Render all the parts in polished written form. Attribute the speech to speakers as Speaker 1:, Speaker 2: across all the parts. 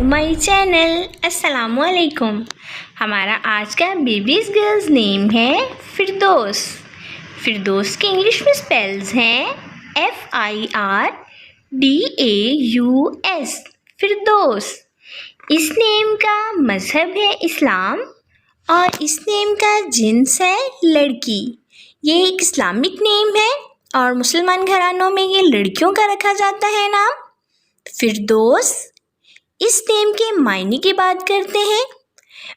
Speaker 1: My channel. अस्सलामु अलैकुम। हमारा आज का बेबीज़ गर्ल्स नेम है फिरदौस। फिरदौस के इंग्लिश में स्पेल्स हैं FIRDAUS फिरदौस। इस नेम का मज़हब है इस्लाम और इस नेम का जिन्स है लड़की। ये एक इस्लामिक नेम है और मुसलमान घरानों में ये लड़कियों का रखा जाता है नाम फिरदौस। इस नेम के मायने की बात करते हैं।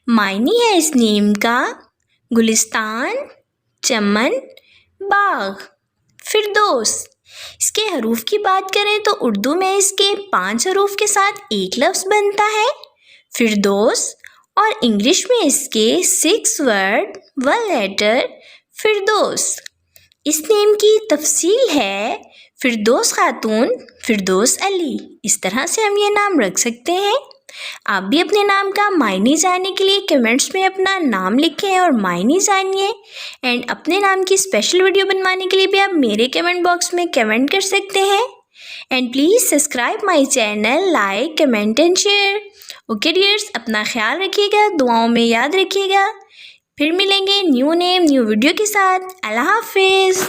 Speaker 1: मायने है इस नेम का गुलिस्तान, चमन, बाग। फिरदौस। इसके हरूफ की बात करें तो उर्दू में इसके 5 हरूफ के साथ एक लफ्ज़ बनता है फिरदौस और इंग्लिश में इसके 6 वर्ड 1 लेटर फिरदौस। इस नेम की तफसील है फिरदौस खातून, फिरदौस अली। इस तरह से हम ये नाम रख सकते हैं। आप भी अपने नाम का मायने जानने के लिए कमेंट्स में अपना नाम लिखें और मायने जानिए। एंड अपने नाम की स्पेशल वीडियो बनवाने के लिए भी आप मेरे कमेंट बॉक्स में कमेंट कर सकते हैं। And please subscribe my channel, like, comment and share. Okay dears, अपना ख्याल रखिएगा, दुआओं में याद रखिएगा। फिर मिलेंगे न्यू नेम न्यू वीडियो के साथ। अल्लाह हाफिज़।